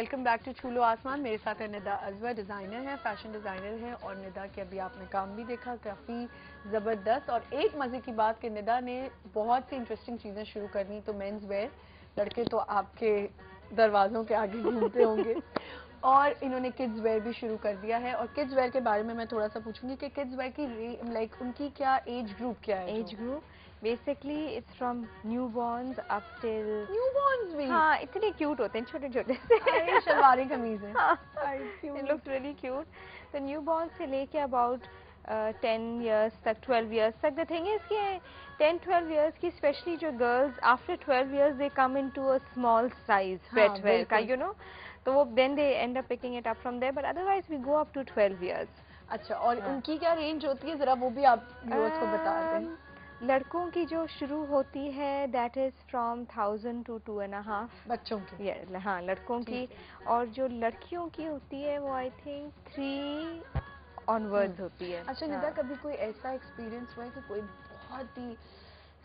Welcome back to छूलो आसमान। मेरे साथ है निदा अजवर, डिज़ाइनर है, फैशन डिज़ाइनर है। और निदा के अभी आपने काम भी देखा, काफ़ी ज़बरदस्त। और एक मज़े की बात कि निदा ने बहुत सी इंटरेस्टिंग चीज़ें शुरू करनी। तो मेंस वेयर, लड़के तो आपके दरवाज़ों के आगे घूमते होंगे और इन्होंने किड्स वेयर भी शुरू कर दिया है। और किड्स वेयर के बारे में मैं थोड़ा सा पूछूंगी कि किड्स वेयर की लाइक उनकी क्या एज ग्रुप क्या है? Age group basically it's from newborn's up till newborn's भी? हाँ, इतने क्यूट होते हैं छोटे छोटे से शलवारी कमीज है। It looks really cute. तो न्यूबॉर्न से लेके अबाउट 10 इयर्स तक, 12 इयर्स तक। द थिंग इज कि 10-12 इयर्स की स्पेशली जो girls after 12 years they come into a small size weight का, यू नो, तो वो then they end up picking it up from there, but otherwise we go up to 12 years. अच्छा, और उनकी क्या रेंज होती है, जरा वो भी आप व्यूअर्स को बता दें। लड़कों की जो शुरू होती है दैट इज फ्रॉम 1000 to 2.5 बच्चों की। हाँ, लड़कों की। और जो लड़कियों की होती है वो आई थिंक 3 ऑनवर्ड्स होती है। अच्छा निदा, कभी कोई ऐसा एक्सपीरियंस हुआ है कि कोई बहुत ही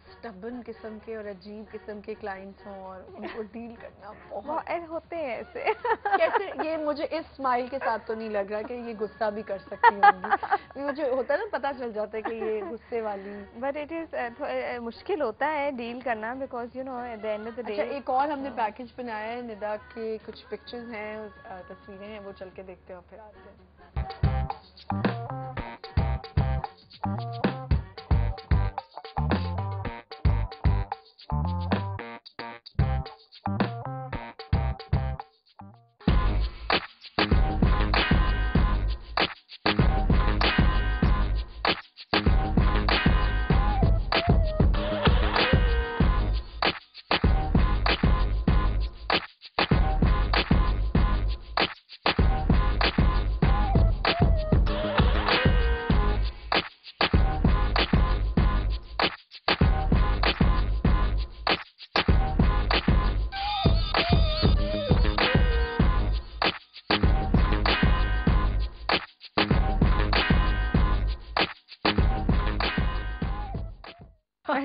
स्टबन किस्म के और अजीब किस्म के क्लाइंट्स हों और उनको डील करना बहुत होते हैं ऐसे कैसे? ये मुझे इस स्माइल के साथ तो नहीं लग रहा कि ये गुस्सा भी कर सकती होंगी। मुझे होता है ना, पता चल जाता है कि ये गुस्से वाली। बट इट इज मुश्किल होता है डील करना, because you know at the end of the day. अच्छा, एक और हमने पैकेज बनाया है निदा के, कुछ पिक्चर्स हैं, तस्वीरें हैं, वो चल के देखते हैं और फिर आते हैं।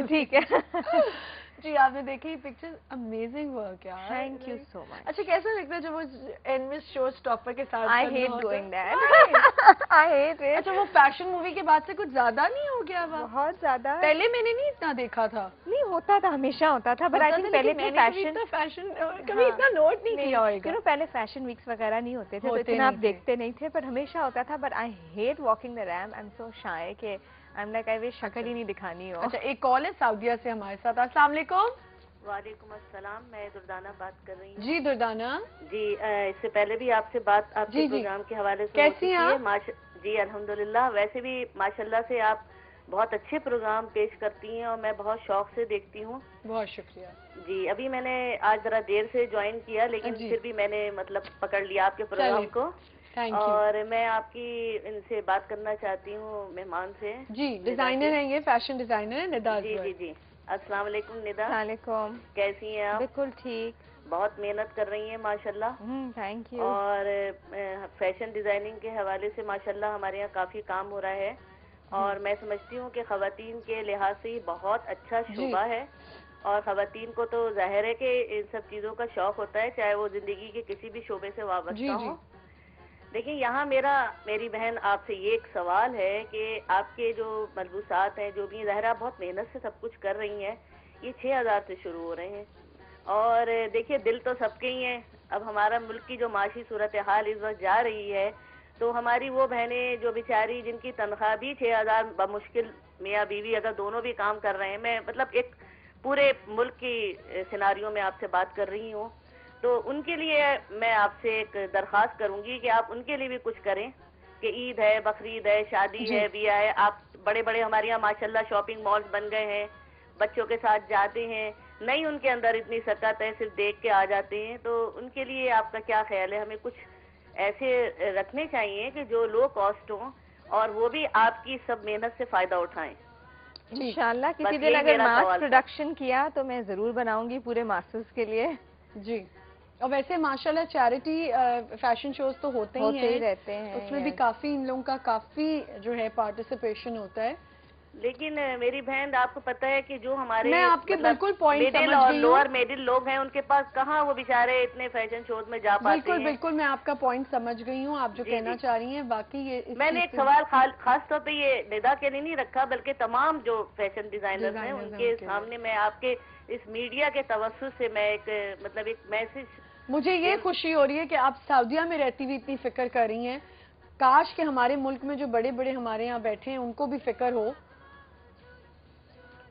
ठीक है जी, आपने देखी पिक्चर्स, अमेजिंग वर्क यार। Thank you so much. अच्छा, कैसा लगता है जब वो एंड में शो स्टॉपर के साथ? I hate doing that, I hate it. अच्छा, वो फैशन मूवी के बाद से कुछ ज्यादा नहीं हो गया? बहुत ज्यादा। पहले मैंने नहीं इतना देखा था। नहीं होता था, हमेशा होता था, बट आई थिंक पहले फैशन कभी इतना नोट नहीं किया होगा। यू नो, पहले फैशन वीक्स वगैरह नहीं होते थे, तो इतना आप देखते नहीं थे, पर हमेशा होता था। But I hate walking the ramp, I am so shy कि I am like I wish शक्ल ही नहीं दिखानी हो। अच्छा, एक कॉल है सऊदीया से हमारे साथ। अस्सलाम वालेकुम। वालेकुम अस्सलाम, मैं दुर्दाना बात कर रही हूँ। जी दुर्दाना जी, इससे पहले भी आपसे बात आपके प्रोग्राम के हवाले से कैसी हैं आप? जी अल्हम्दुलिल्लाह। वैसे भी माशाल्लाह से आप बहुत अच्छे प्रोग्राम पेश करती हैं और मैं बहुत शौक से देखती हूँ। बहुत शुक्रिया जी। अभी मैंने आज जरा देर से ज्वाइन किया, लेकिन फिर भी मैंने मतलब पकड़ लिया आपके प्रोग्राम को। और मैं आपकी इनसे बात करना चाहती हूँ, मेहमान से। जी, डिजाइनर हैं, ये फैशन डिजाइनर है निदा। जी जी जी। अस्सलाम वालेकुम निदा। वालेकुम। कैसी हैं आप? बिल्कुल ठीक। बहुत मेहनत कर रही हैं माशाल्लाह। Thank you. और फैशन डिजाइनिंग के हवाले से माशाल्लाह हमारे यहाँ काफी काम हो रहा है, और मैं समझती हूँ कि खवातीन के लिहाज से बहुत अच्छा शोबा है। और खवातीन को तो जाहिर है कि इन सब चीजों का शौक होता है, चाहे वो जिंदगी के किसी भी शोबे से वाबस्ता हो। देखिए, यहाँ मेरी बहन आपसे ये एक सवाल है कि आपके जो मलबूसात हैं, जो भी ज़ाहिर, आप बहुत मेहनत से सब कुछ कर रही हैं, ये 6000 से शुरू हो रहे हैं। और देखिए, दिल तो सबके ही हैं। अब हमारा मुल्क की जो माशी सूरत हाल इस वक्त जा रही है, तो हमारी वो बहनें जो बेचारी, जिनकी तनख्वाह भी 6000 बमुश्किल, मियाँ बीवी अगर दोनों भी काम कर रहे हैं, मैं मतलब एक पूरे मुल्क की सिनारियों में आपसे बात कर रही हूँ, तो उनके लिए मैं आपसे एक दरख्वास्त करूंगी कि आप उनके लिए भी कुछ करें। कि ईद है, बकरीद है, शादी है, बिया है, आप बड़े बड़े हमारे यहाँ माशाल्लाह शॉपिंग मॉल्स बन गए हैं, बच्चों के साथ जाते हैं, नहीं उनके अंदर इतनी सकत है, सिर्फ देख के आ जाते हैं। तो उनके लिए आपका क्या ख्याल है? हमें कुछ ऐसे रखने चाहिए कि जो लो कॉस्ट हों और वो भी आपकी सब मेहनत से फायदा उठाएं। इंशाल्लाह किसी दिन अगर मास प्रोडक्शन किया तो मैं जरूर बनाऊंगी पूरे मास्टर्स के लिए। जी। और वैसे माशाल्लाह चैरिटी फैशन शोज तो होते ही रहते हैं, उसमें भी काफी इन लोगों का काफी जो है पार्टिसिपेशन होता है। लेकिन मेरी बहन, आपको पता है कि जो हमारे मैं आपके बिल्कुल पॉइंट मिडिल समझ और गई हूँ। लोअर मिडिल लोग हैं, उनके पास कहाँ वो बेचारे इतने फैशन शोज में जा पाते बिल्कुल हैं। बिल्कुल, मैं आपका पॉइंट समझ गई हूँ, आप जो जी, कहना जी। चाह रही हैं। बाकी ये इस मैंने चीज़ एक पे सवाल खास तौर पे ये निदा के लिए नहीं रखा, बल्कि तमाम जो फैशन डिजाइनर्स हैं डिजाइनर्स हैं उनके उनके लिए। सामने मैं आपके इस मीडिया के तवज्जुह से मैं एक मतलब एक मैसेज। मुझे ये खुशी हो रही है कि आप सऊदीया में रहती हुई इतनी फिक्र कर रही हैं। काश के हमारे मुल्क में जो बड़े बड़े हमारे यहाँ बैठे हैं उनको भी फिक्र हो।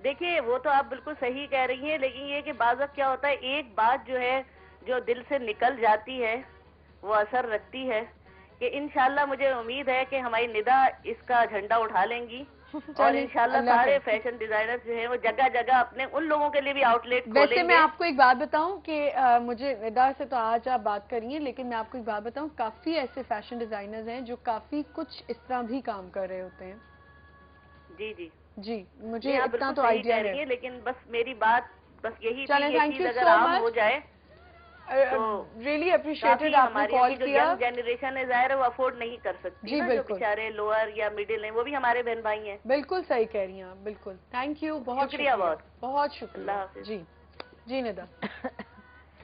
देखिए, वो तो आप बिल्कुल सही कह रही हैं, लेकिन ये कि बाज़ वक़्त क्या होता है, एक बात जो है जो दिल से निकल जाती है वो असर रखती है। कि इंशाल्लाह मुझे उम्मीद है कि हमारी निदा इसका झंडा उठा लेंगी और इंशाल्लाह अल्लाह सारे करे। फैशन डिजाइनर्स जो हैं वो जगह जगह अपने उन लोगों के लिए भी आउटलेट वैसे खोलेंगे। मैं आपको एक बात बताऊं कि मुझे निदा से तो आज आप बात करिए, लेकिन मैं आपको एक बात बताऊं, काफी ऐसे फैशन डिजाइनर्स हैं जो काफी कुछ इस तरह भी काम कर रहे होते हैं। जी, जी। जी, मुझे जी, आप इतना बिल्कुल तो सही आइडिया कह रही है। हैं, लेकिन बस मेरी बात बस यही चलें, थी, ये थैंक चीज यू अगर सो आम हो मच। जाए तो रियली काफी अप्रिशिएटेड आपने हमारी कॉल अभी जो किया। यंग जनरेशन है, जाहिर है वो अफोर्ड नहीं कर सकती जी ना, जो बिल्कुल बेचारे लोअर या मिडिल हैं, वो भी हमारे बहन भाई हैं। बिल्कुल सही कह रही हैं आप, बिल्कुल। थैंक यू, बहुत शुक्रिया शुक्रिया, बहुत। बहुत अल्लाह शुक्रिया। हाफिज। जी जी निदा,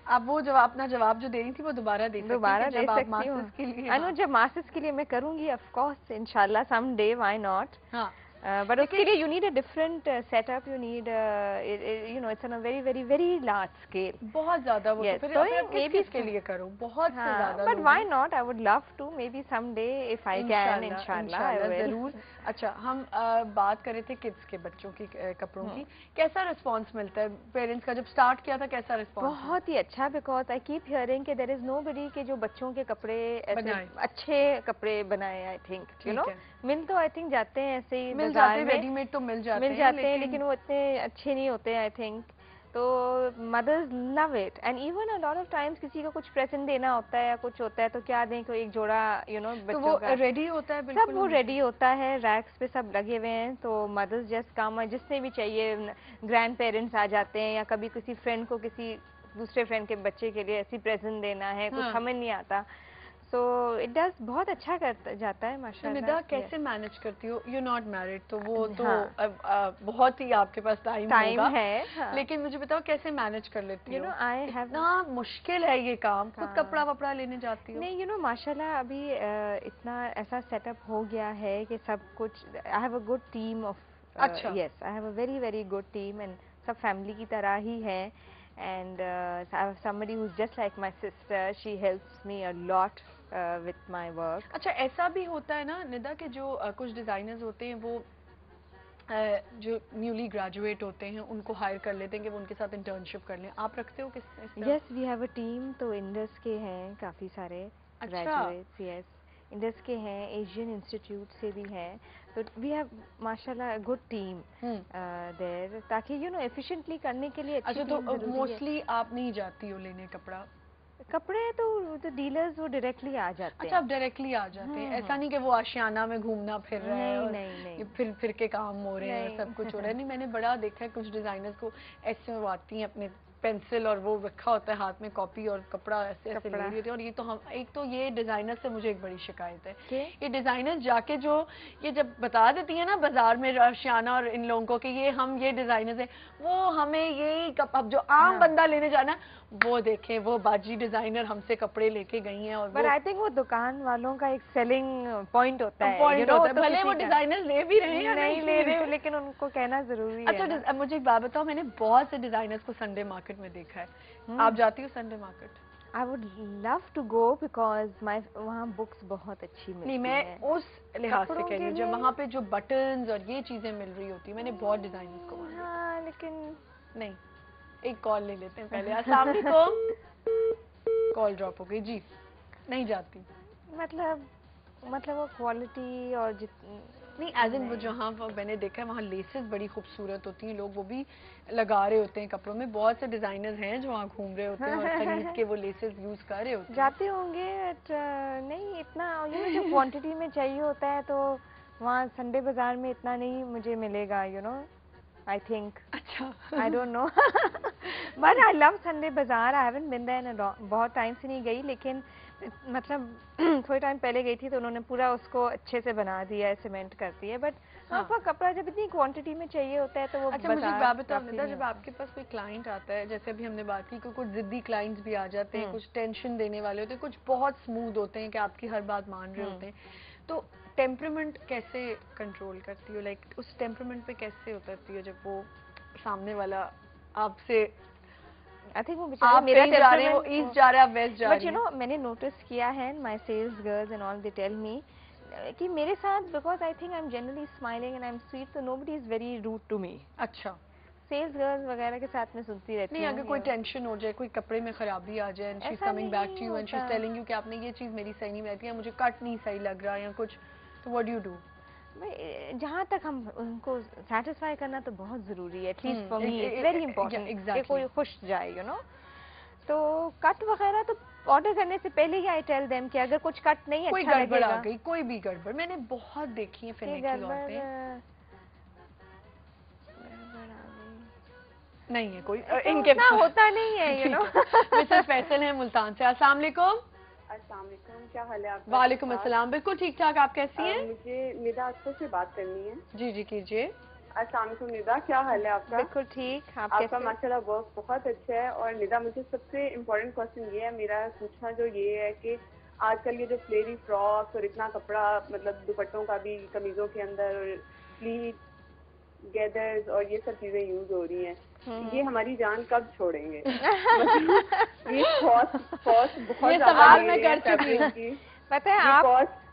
आप वो जवाब, अपना जवाब जो दे रही थी वो दोबारा दे सकती हैं दोबारा कि दे जब आप सकती हूँ। मास्टर्स के लिए। अनु, जब मास्टर्स के लिए मैं करूँगी, ऑफ कोर्स, इंशाल्लाह सम डे, व्हाई नॉट। हाँ, बट उसके लिए you need a different setup, you need you know, it's on a very very very large scale. बहुत ज्यादा वो Yes, तो फिर so अब किस maybe किस के लिए करो, बहुत से हाँ, ज्यादा but लोग why हैं। not? I would love to. Maybe someday if I can, inshallah, I will. जरूर। अच्छा, हम बात कर रहे थे किड्स के, बच्चों की कपड़ों की। कैसा रिस्पांस मिलता है पेरेंट्स का? जब स्टार्ट किया था कैसा रिस्पांस? बहुत ही अच्छा, बिकॉज आई कीप हियरिंग कि देयर इज नोबडी के जो बच्चों के कपड़े ऐसे बनाए। अच्छे कपड़े बनाए। आई थिंक यू नो, ठीक है। मिल तो आई थिंक जाते हैं ऐसे ही मिल बाजार जाते हैं, में, रेडीमेड तो मिल जाते हैं, लेकिन वो इतने अच्छे नहीं होते आई थिंक। तो mothers love it, and even a lot of times किसी को कुछ प्रेजेंट देना होता है या कुछ होता है तो क्या दें, कोई एक जोड़ा यू नो तो बच्चों वो का रेडी होता है बिल्कुल? सब वो रेडी होता है, रैक्स पे सब लगे हुए हैं। तो मदर्स जस्ट कम, जिसने भी चाहिए, ग्रैंड पेरेंट्स आ जाते हैं या कभी किसी फ्रेंड को किसी दूसरे फ्रेंड के बच्चे के लिए ऐसी प्रेजेंट देना है, कुछ हाँ। हमें नहीं आता। सो इट डज बहुत अच्छा करता जाता है तो माशाल्लाह। निदा कैसे मैनेज करती हो? यू नॉट मैरिड, तो वो तो हाँ। अब बहुत ही आपके पास टाइम होगा है हाँ। लेकिन मुझे बताओ कैसे मैनेज कर लेती यू हो? नो आई हैव, इतना मुश्किल है ये काम, खुद हाँ। कपड़ा वपड़ा लेने जाती हो? नहीं, यू नो माशाल्लाह अभी इतना ऐसा सेटअप हो गया है कि सब कुछ, I have a good team of, अच्छा। Yes, I have a very very good team, and सब फैमिली की तरह ही है। And I have somebody who is just like my sister, she helps me a lot with my work. अच्छा, ऐसा भी होता है ना निदा कि जो कुछ डिजाइनर्स होते हैं वो जो न्यूली ग्रेजुएट होते हैं उनको हायर कर लेते हैं कि वो उनके साथ इंटर्नशिप कर लें। आप रखते हो किस तरह? Yes, we have a team. तो इंडस के हैं काफ़ी सारे ग्रेजुएट्स, यस, इंडस के हैं, एशियन इंस्टीट्यूट से भी हैं। तो वी हैव माशाल्लाह गुड टीम देयर, ताकि यू नो एफिशिएंटली करने के लिए अच्छी अच्छा, टीम तो जरूरी है। मोस्टली आप नहीं जाती हो लेने कपड़ा? कपड़े तो डीलर्स वो डायरेक्टली आ जाते अच्छा, हैं। आप डायरेक्टली आ जाते हैं, ऐसा नहीं कि वो आशियाना में घूमना फिर रहा है और नहीं। ये फिर के काम हो रहे हैं, सब कुछ हो रहा है। नहीं, मैंने बड़ा देखा है कुछ डिजाइनर्स को ऐसे वो आती हैं अपने पेंसिल और वो रखा होता है हाथ में कॉपी और कपड़ा ऐसे ऐसे ले रही होती है। और ये तो हम, एक तो ये डिजाइनर से मुझे एक बड़ी शिकायत है, ये डिजाइनर जाके जो ये जब बता देती है ना बाजार में आशियाना और इन लोगों को कि ये हम ये डिजाइनर्स हैं, वो हमें यही अब जो आम बंदा लेने जाना, वो देखें वो बाजी डिजाइनर हमसे कपड़े लेके गई हैं। और बट आई थिंक वो दुकान वालों का एक सेलिंग पॉइंट होता है, पॉइंट होता है, भले वो डिजाइनर ले भी रहे हैं या नहीं ले रहे, लेकिन उनको कहना जरूरी है। अच्छा, मुझे एक बात बताओ, मैंने बहुत से डिजाइनर्स को संडे मार्केट में देखा है। आप जाती हो Sunday market? I would love to go because my वहाँ बुक्स बहुत अच्छी मिलती नहीं, मैं उस लिहाज से कह रही हूँ जब वहाँ पे जो बटन्स और ये चीजें मिल रही होती है। मैंने बहुत डिजाइनर्स को वहाँ देखा। हाँ, लेकिन नहीं, एक कॉल ले लेते हैं पहले। अस्सलाम वालेकुम। कॉल ड्रॉप हो गई जी। नहीं जाती मतलब वो क्वालिटी और नहीं, एज इन वो जहाँ मैंने देखा है वहाँ लेसेस बड़ी खूबसूरत होती हैं, लोग वो भी लगा रहे होते हैं कपड़ों में। बहुत से डिजाइनर्स हैं जो वहाँ घूम रहे होते हैं और खरीद के वो लेसेस यूज कर रहे होते हैं। जाते होंगे, बट नहीं इतना, ये जो क्वांटिटी में चाहिए होता है तो वहाँ संडे बाजार में इतना नहीं मुझे मिलेगा, यू नो, आई थिंक। अच्छा, I don't know, but I love Sunday बाजार। I haven't been there in बहुत टाइम से नहीं गई, लेकिन मतलब थोड़े टाइम पहले गई थी तो उन्होंने पूरा उसको अच्छे से बना दिया है, सीमेंट कर दिया है। बट हाँ। आपका कपड़ा जब इतनी क्वांटिटी में चाहिए होता है तो वो अच्छा, मुझे बाजार बात बताओ काफी निदा, नहीं जब होता। आपके पास कोई क्लाइंट आता है, जैसे अभी हमने बात की कि कुछ जिद्दी क्लाइंट्स भी आ जाते हैं, कुछ टेंशन देने वाले होते हैं, कुछ बहुत स्मूथ होते हैं कि आपकी हर बात मान रहे होते हैं, तो टेम्परामेंट कैसे कंट्रोल करती हो? लाइक उस टेम्परामेंट पे कैसे उतरती हो जब वो सामने वाला आपसे, आई थिंक वो आप बेचारे मेरा कहीं जा रहे हैं, वो temperament- ईस्ट जा रहे हैं, आप वेस्ट जा बट रही यू हैं। नो मैंने नोटिस किया है, my sales girls and all they tell me कि मेरे साथ, because I think I am generally smiling and I am sweet, तो nobody is very rude to me. अच्छा, सेल्स गर्ल्स वगैरह के साथ में सुनती रहती नहीं हूँ। अगर कोई टेंशन हो जाए, कोई कपड़े में खराबी आ जाए, एंड शी इज ऐसा कमिंग बैक नहीं to you and she is होता। टेलिंग यू कि आपने ये चीज मेरी सही नहीं बैठी है, मुझे कट नहीं सही लग रहा या कुछ, तो व्हाट डू यू डू? जहाँ तक हम उनको सेटिस्फाई करना तो बहुत जरूरी है, at least for me it- it's it- very yeah, important कि exactly. कोई खुश जाए, यू नो। तो कट वगैरह तो ऑर्डर करने से पहले ही आई टेल देम कि अगर कुछ कट नहीं कोई अच्छा गड़बड़ आ लगेगा, गई, कोई भी गड़बड़, मैंने बहुत देखी है कि फिनिकी गड़बड़ औरतें। गड़बड़ आ गई। नहीं है कोई, तो इनके उतना होता नहीं है, यू नो। मिसेस फैसल है मुल्तान से। अस्सलाम वालेकुम। अस्सलाम वालेकुम, क्या हाल है आपका? वालेकुम अस्सलाम, बिल्कुल ठीक ठाक, आप कैसी हैं? मुझे निदा अख्तर से बात करनी है। जी जी कीजिए। अस्सलाम वालेकुम निदा, क्या हाल है आपका? बिल्कुल ठीक, आप आपका कैसे? माशाल्लाह वर्क बहुत अच्छा है। और निदा, मुझे सबसे इम्पोर्टेंट क्वेश्चन ये है मेरा पूछना, जो ये है कि आजकल ये जो फ्लेरी फ्रॉक्स और इतना कपड़ा, मतलब दुपट्टों का भी कमीजों के अंदर प्लीट, गैदर्स और ये सब चीजें यूज हो रही हैं, ये हमारी जान कब छोड़ेंगे? मतलब ये कॉस्ट बहुत ये ज्यादा सवाल ले मैं रहे हैं कर चुकी हूँ। fabric की। पता है ये आप, कॉस्ट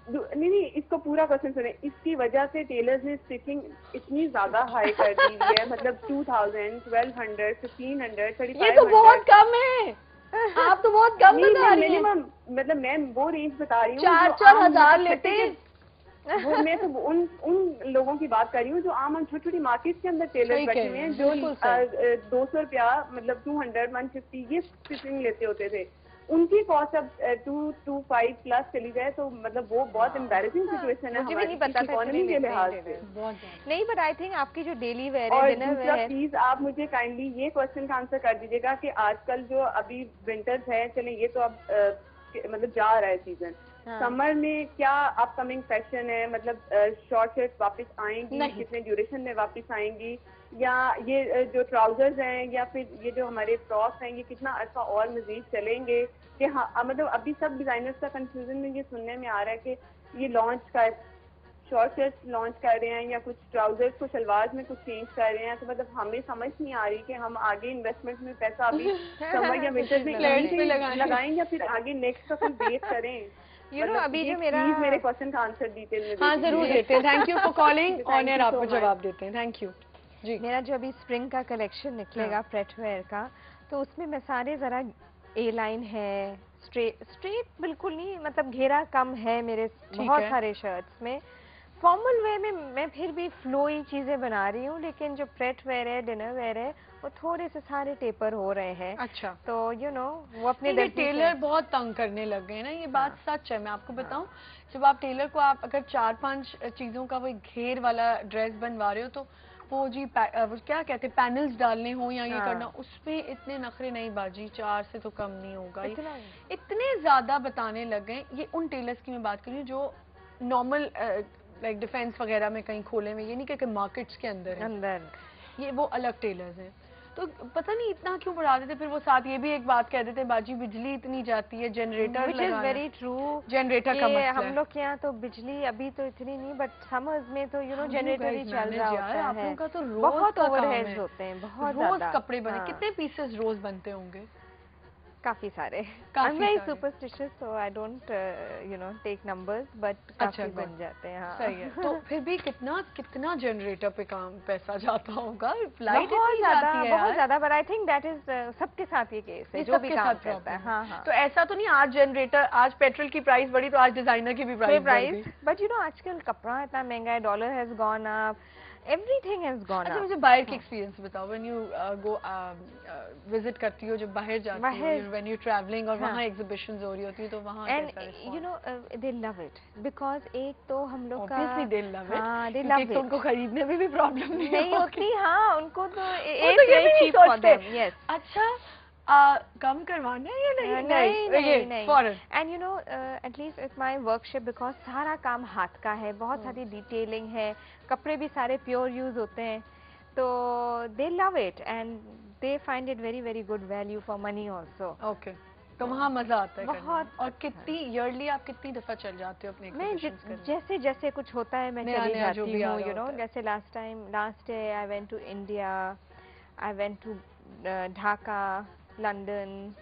नहीं, इसको पूरा क्वेश्चन सुने। इसकी वजह से टेलर्स ने स्टिचिंग इतनी ज्यादा हाई कर दी हुई है, मतलब 2000, 1200, 1500, 3500। ये तो बहुत कम है, आप तो बहुत कम बता रही हैं। मिनिमम, मतलब मैं वो रेंज बता रही हूँ 4-4 हजार लेते हैं। वो मैं तो उन लोगों की बात कर रही हूँ जो आम छोटी छोटी मार्केट के अंदर टेलर सही बैठे कह हुए रही हैं, हैं, जो बिल्कुल सही। 200 रुपया, मतलब 200, 150 ये स्टिचिंग लेते होते थे। उनकी कॉस्ट अब 225 प्लस चली जाए तो मतलब वो बहुत एम्बैरेसिंग सिचुएशन है मुझे भी नहीं पता था इकोनॉमी के इतने लिहाज लेते से। हैं। बहुत ज्यादा। नहीं, बट आई थिंक आपकी जो डेली वेयर है, और डिनर दूसरा वेयर, प्लीज आप मुझे काइंडली ये क्वेश्चन का आंसर कर दीजिएगा कि आजकल जो अभी विंटर्स है, चले ये तो अब मतलब जा रहा है सीजन, समर में क्या अपकमिंग फैशन है? मतलब शॉर्ट शर्ट वापस आएंगी, कितने ड्यूरेशन में वापस आएंगी, या ये जो ट्राउजर्स हैं या फिर ये जो हमारे फ्रॉक्स हैं, ये कितना अर्सा और मजीद चलेंगे? कि हाँ, मतलब अभी सब डिजाइनर्स का कंफ्यूजन में ये सुनने में आ रहा है कि ये लॉन्च कर शॉर्ट शर्ट्स लॉन्च कर रहे हैं या कुछ ट्राउजर्स को शलवार में कुछ चेंज कर रहे हैं, तो मतलब हमें समझ नहीं आ रही कि हम आगे इन्वेस्टमेंट में पैसा अभी समर या विंटर में Flats पे लगाएं या फिर आगे नेक्स्ट का फिर वेट करें। यू नो, अभी जो मेरा, प्लीज मेरे क्वेश्चन का आंसर डिटेल में हाँ जरूर देते हैं, thank you for calling, Thank on air you so आपको much. जवाब देते हैं, थैंक यू जी। मेरा जो अभी स्प्रिंग का कलेक्शन निकलेगा फ्रेट वेयर का, तो उसमें मैं सारे जरा ए लाइन है, स्ट्रेट बिल्कुल नहीं, मतलब घेरा कम है मेरे बहुत सारे शर्ट्स में। फॉर्मल वेयर में मैं फिर भी फ्लोई चीजें बना रही हूँ, लेकिन जो फ्रेट वेयर है, डिनर वेयर है, वो थोड़े से सारे टेपर हो रहे हैं। अच्छा, तो यू नो वो अपने ये टेलर बहुत तंग करने लग गए ना, ये बात सच है। मैं आपको बताऊं, जब आप टेलर को आप अगर 4-5 चीजों का वो घेर वाला ड्रेस बनवा रहे हो, तो वो जी वो क्या कहते हैं, पैनल्स डालने हो या ये करना, उसमें इतने नखरे नहीं बाजी, 4 से तो कम नहीं होगा। इतने ज्यादा बताने लग गए। ये उन टेलर्स की मैं बात कर रही हूँ जो नॉर्मल लाइक डिफेंस वगैरह में कहीं खोले हुए, ये नहीं कि मार्केट्स के अंदर ये वो अलग टेलर्स हैं। तो पता नहीं इतना क्यों बढ़ा देते। फिर वो साथ ये भी एक बात कह देते हैं, बाजी बिजली इतनी जाती है, जनरेटर लगाना। वेरी ट्रू, जनरेटर का मसला हम लोग के यहाँ तो बिजली अभी तो इतनी नहीं, बट समर्स में तो यू नो जनरेटर ही चल रहा होता है। आप लोगों का तो रोज बहुत का ओवरहेड्स काम होते हैं, बहुत रोज ज्यादा। कपड़े बने, कितने पीसेस रोज बनते होंगे? काफी सारे। काफी I'm very सारे। superstitious, so I don't you know take numbers, but अच्छा, काफी बन जाते हैं। हाँ। सही है। तो फिर भी कितना जनरेटर पे काम पैसा जाता होगा, लाइट बहुत इतनी ज्यादा, जाती है बहुत यार। ज्यादा, but I think that is सबके साथ ये केस है, ये जो भी सबके काम साथ करता है। problem हाँ हाँ। तो ऐसा तो नहीं आज जनरेटर, आज पेट्रोल की प्राइस बढ़ी तो आज डिजाइनर की भी प्राइस बढ़ गई। बट यू नो आजकल कपड़ा इतना महंगा है, dollar has gone up, everything has gone अच्छा, अप। मुझे बाहर की एक्सपीरियंस बताओ, व्हेन यू गो विजिट करती हो, जब बाहर जाती हो, व्हेन यू ट्रैवलिंग और वहाँ एग्जीबिशंस हो रही होती है, तो वहाँ एंड कैसा response? You know they love it, because एक तो हम लोग का Obviously they love it, हाँ, they क्योंकि love तो it। उनको खरीदने में भी प्रॉब्लम नहीं नहीं होगी। होती। हाँ, उनको तो वो तो ये भी नहीं cheap for सोचते। them, yes। अच्छा, कम करवाना है या नहीं? नहीं फौरन। And you know at least it my worship because सारा काम हाथ का है, बहुत सारी डिटेलिंग है, कपड़े भी सारे प्योर यूज होते हैं, तो दे love it and they find it very very good value for money also. Okay, तो वहाँ मजा आता है करने में। बहुत। और कितनी ईयरली आप कितनी दफा चल जाते हो अपने मैं exhibitions करने? जैसे जैसे कुछ होता है मैं नया चली नया जो जाती भी आ हूँ, रहा यू नो, होता है। जैसे last year I went to India, I went to Dhaka, London,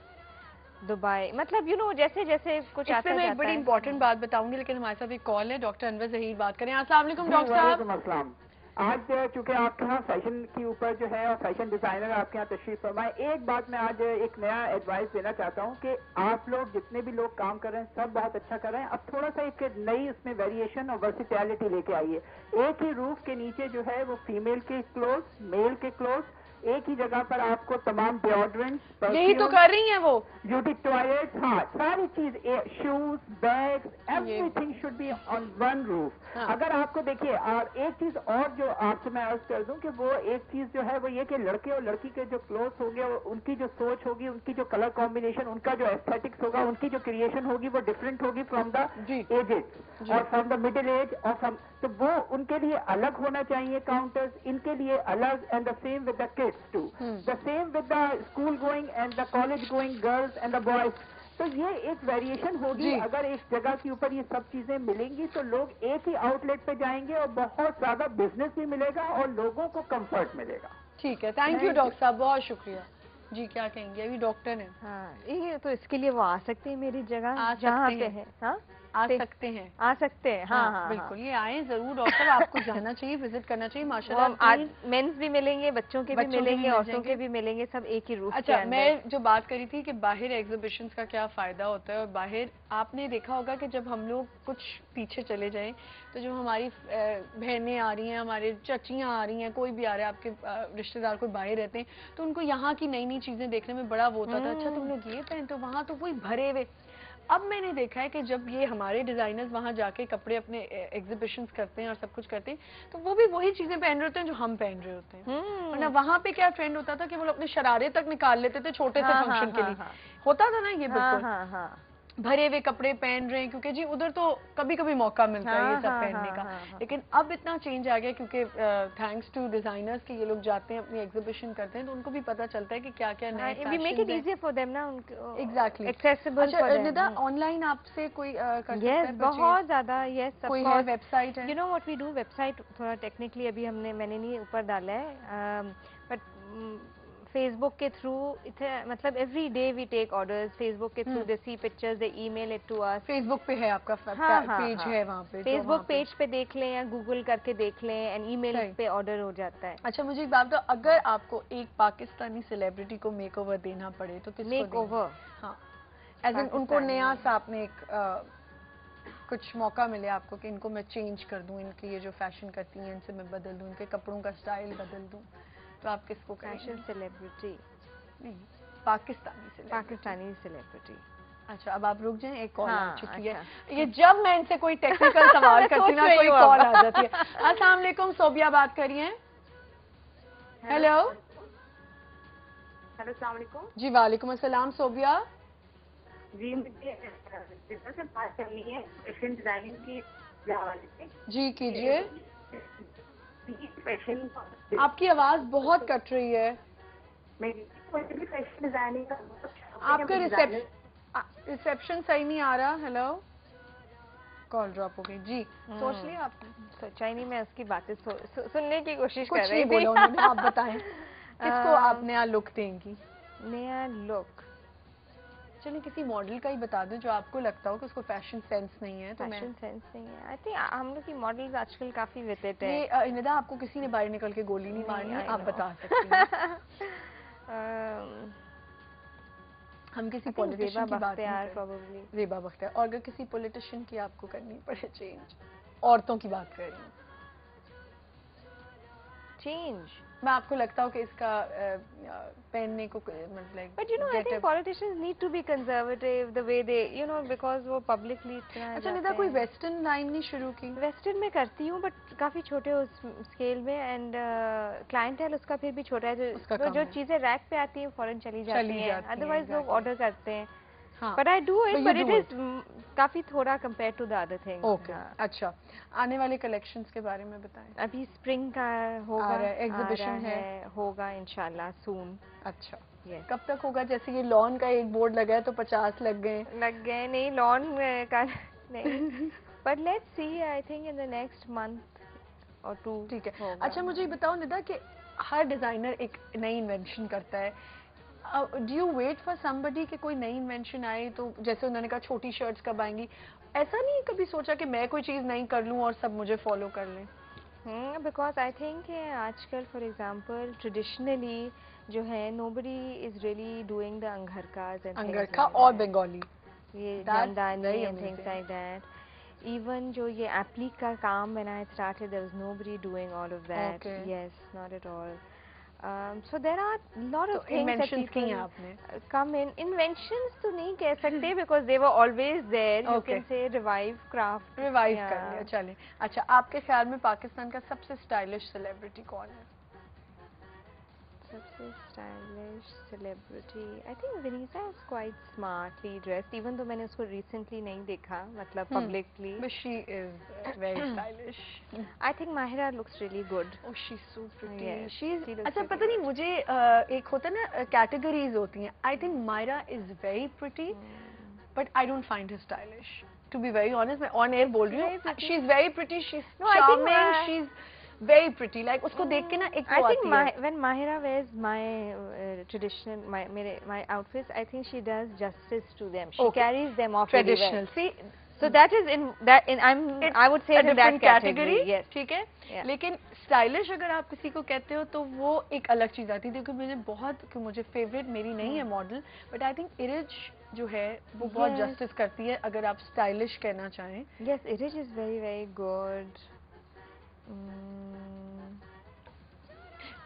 Dubai, मतलब यू नो जैसे जैसे कुछ आता इसमें मैं जाता एक बड़ी है। इंपॉर्टेंट बात बताऊंगी, लेकिन हमारे साथ एक कॉल है, डॉक्टर अनवर जहीर बात करें। अस्सलाम वालेकुम डॉक्टर साहब। वालेकुम अस्सलाम। आज चूंकि आपके यहाँ फैशन के ऊपर जो है और फैशन डिजाइनर आपके यहाँ तशरीफ फरमाए, एक बात मैं आज एक नया एडवाइस देना चाहता हूँ कि आप लोग जितने भी लोग काम कर रहे हैं सब बहुत अच्छा कर रहे हैं, अब थोड़ा सा एक नई उसमें वेरिएशन और वर्सिटैलिटी लेके आइए। एक ही रूफ के नीचे जो है वो फीमेल के क्लोथ, मेल के क्लोथ, एक ही जगह पर आपको तमाम डिओड्रेंट्स, यही तो कर रही हैं वो। ब्यूटी टॉयलेट्स, हाँ सारी चीज, shoes, bags, everything should be on one roof. अगर आपको देखिए, और एक चीज और जो आपसे मैं अर्ज कर दूं कि वो एक चीज जो है वो ये कि लड़के और लड़की के जो क्लोथ हो गया, उनकी जो सोच होगी, उनकी जो कलर कॉम्बिनेशन, उनका जो एस्थेटिक्स होगा, उनकी जो क्रिएशन होगी वो डिफरेंट होगी फ्रॉम द एजेस और फ्रॉम द मिडिल एज और फ्रॉम, तो वो उनके लिए अलग होना चाहिए काउंटर्स, इनके लिए अलग, and the same with the kids too, the same with the school going and the college going girls and the boys. तो ये एक वेरिएशन होगी। अगर एक जगह के ऊपर ये सब चीजें मिलेंगी तो लोग एक ही आउटलेट पे जाएंगे और बहुत ज्यादा बिजनेस भी मिलेगा और लोगों को कंफर्ट मिलेगा। ठीक है, थैंक यू डॉक्टर साहब, बहुत शुक्रिया। जी क्या कहेंगे? अभी डॉक्टर हैं। हाँ, ये तो इसके लिए वो आ सकते हैं मेरी जगह जहाँ पे है। हाँ, आ सकते हैं, आ सकते हैं। हाँ हाँ बिल्कुल, ये आए जरूर डॉक्टर, आपको जाना चाहिए, विजिट करना चाहिए। माशाल्लाह आज मेंस भी मिलेंगे, बच्चों के भी मिलेंगे, औरतों के भी मिलेंगे, सब एक ही रूफ के अच्छा, अंदर। मैं जो बात करी थी कि बाहर एग्जीबिशंस का क्या फायदा होता है, और बाहर आपने देखा होगा कि जब हम लोग कुछ पीछे चले जाएं तो जो हमारी बहनें आ रही हैं, हमारे चचियाँ आ रही हैं, कोई भी आ रहा है, आपके रिश्तेदार कोई बाहर रहते हैं, तो उनको यहाँ की नई नई चीजें देखने में बड़ा वो होता था, अच्छा तुम लोग ये पहनते हो, वहाँ तो वही भरे हुए। अब मैंने देखा है कि जब ये हमारे डिजाइनर्स वहां जाके कपड़े अपने एग्जीबिशंस करते हैं और सब कुछ करते हैं, तो वो भी वही चीजें पहन रहे होते हैं जो हम पहन रहे होते हैं। वरना वहां पे क्या ट्रेंड होता था कि वो लोग अपने शरारे तक निकाल लेते थे छोटे से फंक्शन के लिए। होता था ना ये बिल्कुल भरे हुए कपड़े पहन रहे हैं, क्योंकि जी उधर तो कभी कभी मौका मिलता है ये सब पहनने का। लेकिन अब इतना चेंज आ गया, क्योंकि थैंक्स टू डिजाइनर्स कि ये लोग जाते हैं अपनी एग्जीबिशन करते हैं, तो उनको भी पता चलता है कि क्या क्या नए फैशन है। We make it easier for them ना, exactly accessible for them. Nida, online आपसे कोई कर सकता है? बहुत ज्यादा। यस, कोई है वेबसाइट है? You know what we do, website थोड़ा टेक्निकली अभी मैंने नहीं ऊपर डाला है, बट फेसबुक के थ्रू मतलब every day we take orders Facebook के through, they see pictures, they email it to us. Facebook पे है आपका पेज है वहाँ पे, फेसबुक पेज पे देख लें या गूगल करके देख लें, एंड ईमेल पे ऑर्डर हो जाता है। अच्छा, मुझे एक बात बताओ, अगर आपको एक पाकिस्तानी सेलिब्रिटी को मेकओवर देना पड़े तो किसको मेकओवर? हाँ, एज इन उनको नया सा आपने एक कुछ मौका मिले आपको कि इनको मैं चेंज कर दूं, इनके ये जो फैशन करती हैं इनसे मैं बदल दूं, इनके कपड़ों का स्टाइल बदल दूं, तो आप किसको कहेंगे? फैशन सेलिब्रिटी नहीं, पाकिस्तानी सेलिब्रिटी। अच्छा, अब आप रुक जाएं, एक कॉल आ चुकी है। अच्छा। ये जब मैं इनसे कोई टेक्निकल सवाल करती हूँ ना, कोई कॉल आ जाती है। अस्सलाम वालेकुम, सोबिया बात करिए। हेलो हेलो, अस्सलाम वालेकुम। जी वालेकुम अस्सलाम। सोबिया जी, मुझे से बात करनी है फैशन डिजाइनिंग की हवाले से। जी कीजिए। फैशन, आपकी आवाज बहुत कट रही है। मेरी फैशन डिजाइनिंग का आपका रिसेप्शन सही नहीं आ रहा। हेलो, कॉल ड्रॉप हो गई। जी सोच लिया आपने? सोचा ही नहीं, मैं उसकी बातें सुनने की कोशिश कुछ कर रही नहीं थी। बोला उन्होंने, आप बताएं किसको आप नया लुक देंगी? नया लुक, चलिए किसी मॉडल का ही बता दो जो आपको लगता हो कि उसको फैशन सेंस नहीं है। तो फैशन सेंस नहीं है। आई थिंक हम लोग की मॉडल्स आजकल काफी विजिट है। ये निदा, आपको किसी ने बाहर निकल के गोली नहीं मारनी, आप बता सकती हैं। हम किसी पॉलिटिशियन की बात नहीं कर रहे, रेबा बख्तियार, और अगर किसी पॉलिटिशियन की आपको करनी पड़े चेंज, औरतों की बात कर रही हूँ। change. मैं आपको लगता हो कि इसका पहनने को मतलब But you know, I think politicians need to be conservative the way they, you know, because वो publicly इतना अच्छा निदा कोई वेस्टर्न लाइन नहीं शुरू की? वेस्टर्न में करती हूँ बट काफी छोटे उस स्केल में एंड क्लाइंटेल उसका फिर भी छोटा है जो चीजें रैक पे आती हैं फौरन चली जाती हैं अदरवाइज लोग ऑर्डर करते हैं. But I do it, but it is काफी थोड़ा compared to the other things. Okay. अच्छा, आने वाले collections के बारे में बताएं. अभी spring का होगा, exhibition है, होगा इंशाल्लाह soon. अच्छा. Yes. कब तक होगा? जैसे ये लॉन का एक बोर्ड लगा है तो 50 लग गए नहीं लॉन का नहीं. But let's see, I think in the next month or two. ठीक है. अच्छा मुझे ये बताओ निदा कि हर डिजाइनर एक नई इन्वेंशन करता है. Do you wait for somebody कि कोई नई इन्वेंशन आए तो जैसे उन्होंने कहा छोटी शर्ट्स कब आएंगी, ऐसा नहीं कभी सोचा कि मैं कोई चीज़ नई कर लूं और सब मुझे फॉलो कर लें? बिकॉज आई थिंक आजकल फॉर एग्जांपल ट्रेडिशनली जो है nobody is really doing the angrakha और बंगाली ये Jamdani and things like that. Even जो ये एप्लिक का काम when I started there was nobody doing all of that. Okay. Yes, not at all. So there are lot of things that people come in. Inventions तो नहीं कह सकते because they were always there. You can say revive craft. Revive कर लिया चले. अच्छा आपके ख्याल में पाकिस्तान का सबसे स्टाइलिश सेलिब्रिटी कौन है? सबसे stylish celebrity I think Vanessa is quite smartly dressed even though मैंने उसको recently नहीं देखा मतलब publicly. But she is very stylish. I think Mahira looks really good. Oh she's so pretty. Yes, she's she looks अच्छा really पता नहीं मुझे एक होता है ना कैटेगरीज होती हैं. I think Myra is very pretty but I don't find her stylish. To be very honest मैं on air बोल रही हूँ. She's very pretty. She's charming. She's very pretty. Like उसको देख के ना एक I think when Mahira wears my traditional my outfits, I think she does justice to them. She carries them off traditional. See, so that is I would say a different category. Yes. ठीक है. लेकिन stylish अगर आप किसी को कहते हो तो वो एक अलग चीज आती है. देखो मुझे favorite मेरी नहीं है model, but I think Irij जो है वो बहुत justice करती है अगर आप stylish कहना चाहें. Yes, Irij is very very good.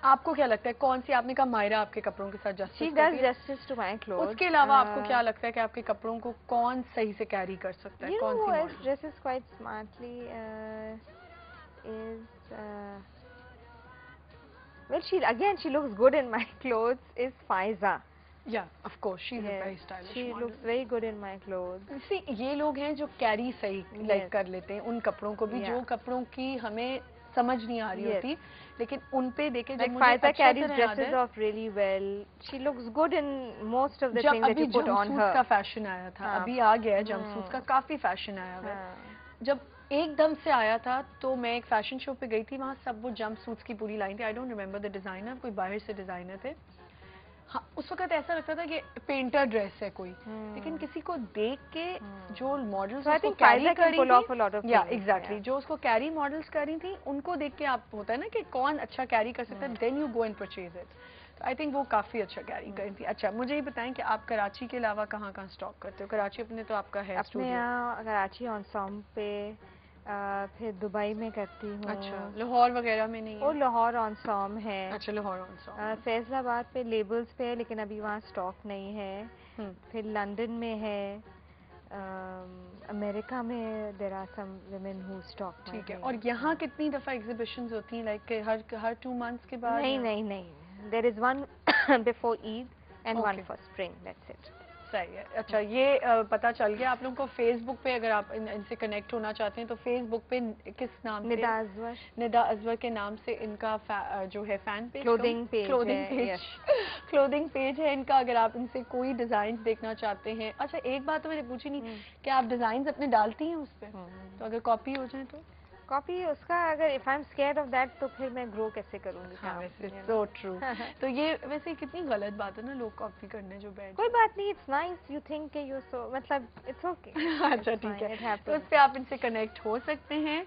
आपको क्या लगता है कौन सी आपने कहा मायरा आपके कपड़ों के साथ She does justice to my clothes. उसके अलावा आपको क्या लगता है कि आपके कपड़ों को कौन सही से कैरी कर सकता है? कौन सी model dresses quite smartly is well she looks good in my clothes is Faiza. Yeah, of course she's a very stylish she model. looks very good in my clothes. See ये लोग हैं जो carry सही like कर लेते हैं उन कपड़ों को भी जो कपड़ों की हमें समझ नहीं आ रही होती लेकिन उन पे देखे जब मुझे Faiza carries dresses off really well. She looks good in most of the things that you put on her. का फैशन आया था अभी आ गया है जंपसूट का काफी फैशन आया हुआ है. जब एकदम से आया था तो मैं एक फैशन शो पे गई थी वहाँ सब वो जंपसूट्स की पूरी लाइन थी. I don't remember the designer कोई बाहर से डिजाइनर थे. हाँ उस वक्त ऐसा लगता था कि पेंटर ड्रेस है कोई लेकिन किसी को देख के जो मॉडल्स उसको कैरी कर रही थी या एग्जैक्टली जो उसको कैरी मॉडल्स कर रही थी उनको देख के आप होता है ना कि कौन अच्छा कैरी कर सकता है then you go and purchase it. तो आई थिंक वो काफी अच्छा कैरी कर रही थी. अच्छा मुझे ये बताएं कि आप कराची के अलावा कहाँ कहाँ स्टॉक करते हो? कराची अपने तो आपका है अपने यहाँ कराची ऑनसॉम पे फिर दुबई में करती हूँ. अच्छा लाहौर वगैरह में नहीं है? और लाहौर ऑनसॉम है. अच्छा लाहौर ऑनसॉम. फैसलाबाद पे लेबल्स पे है लेकिन अभी वहाँ स्टॉक नहीं है. फिर लंदन में है. अमेरिका में there are some women who stalk. ठीक है. और यहाँ कितनी दफा एग्जीबिशंस होती हैं लाइक हर 2 मंथ्स के बाद? नहीं there is one before Eid and one for spring. That's it. सही है. अच्छा ये पता चल गया आप लोगों को. फेसबुक पे अगर आप इनसे कनेक्ट होना चाहते हैं तो फेसबुक पे किस नाम से? निदा अजवर के नाम से इनका जो है फैन पेज क्लोथिंग पेज है इनका. अगर आप इनसे कोई डिजाइन देखना चाहते हैं. अच्छा एक बात तो मैंने पूछी नहीं कि आप डिजाइन अपने डालती हैं उस पर तो अगर कॉपी हो जाए तो? कॉपी उसका अगर if I am scared of that तो फिर मैं ग्रो कैसे करूंगी? हाँ वैसे सो ट्रू. तो ये वैसे कितनी गलत बात है ना लोग कॉपी करने जो बैठ. कोई बात नहीं. इट्स नाइस यू थिंक कि यू सो मतलब इट्स ओके. अच्छा ठीक है. तो उस पे आप इनसे कनेक्ट हो सकते हैं.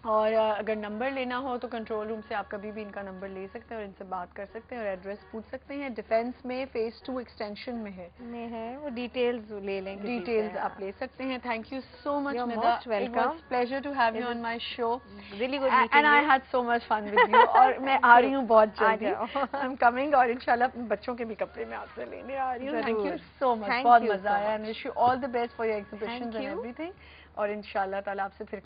और अगर नंबर लेना हो तो कंट्रोल रूम से आप कभी भी इनका नंबर ले सकते हैं और इनसे बात कर सकते हैं और एड्रेस पूछ सकते हैं। डिफेंस में फेज 2 एक्सटेंशन में है वो डिटेल्स ले लें, डिटेल्स आप ले सकते हैं। Thank you so much You're Nida, most welcome. It was pleasure to have you on my show, really good and I had so much fun with you. और मैं आ रही हूँ बहुत जल्दी, आई एम कमिंग, और इंशाल्लाह अपने बच्चों के भी कपड़े मैं आपसे लेने आ रही हूँ। थैंक यू सो मच, बहुत मजा आया, and wish you all the best for your exhibitions and everything. और इंशाल्लाह ताला आपसे फिर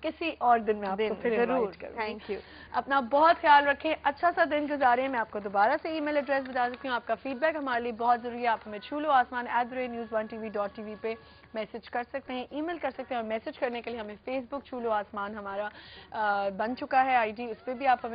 किसी और दिन में आपको फिर इनवाइट करूंगी। Thank you. अपना बहुत ख्याल रखें, अच्छा सा दिन गुजारें। मैं आपको दोबारा से ईमेल एड्रेस बता सकती हूँ, आपका फीडबैक हमारे लिए बहुत जरूरी है। आप हमें छूलो आसमान @news1tv.tv पे मैसेज कर सकते हैं, ईमेल कर सकते हैं, और मैसेज करने के लिए हमें फेसबुक छूलो आसमान हमारा बन चुका है आईडी, उस पर भी आप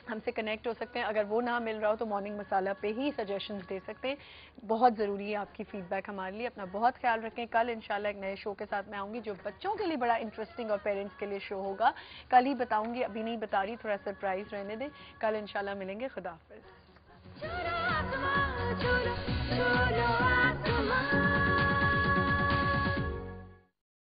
हमसे कनेक्ट हो सकते हैं। अगर वो ना मिल रहा हो तो मॉर्निंग मसाला पे ही सजेशंस दे सकते हैं। बहुत ज़रूरी है आपकी फीडबैक हमारे लिए। अपना बहुत ख्याल रखें। कल इंशाल्लाह एक नए शो के साथ मैं आऊँगी जो बच्चों के लिए बड़ा इंटरेस्टिंग और पेरेंट्स के लिए शो होगा। कल ही बताऊँगी, अभी नहीं बता रही, थोड़ा सरप्राइज रहने दें। कल इंशाल्लाह मिलेंगे। खुदा हाफिज़।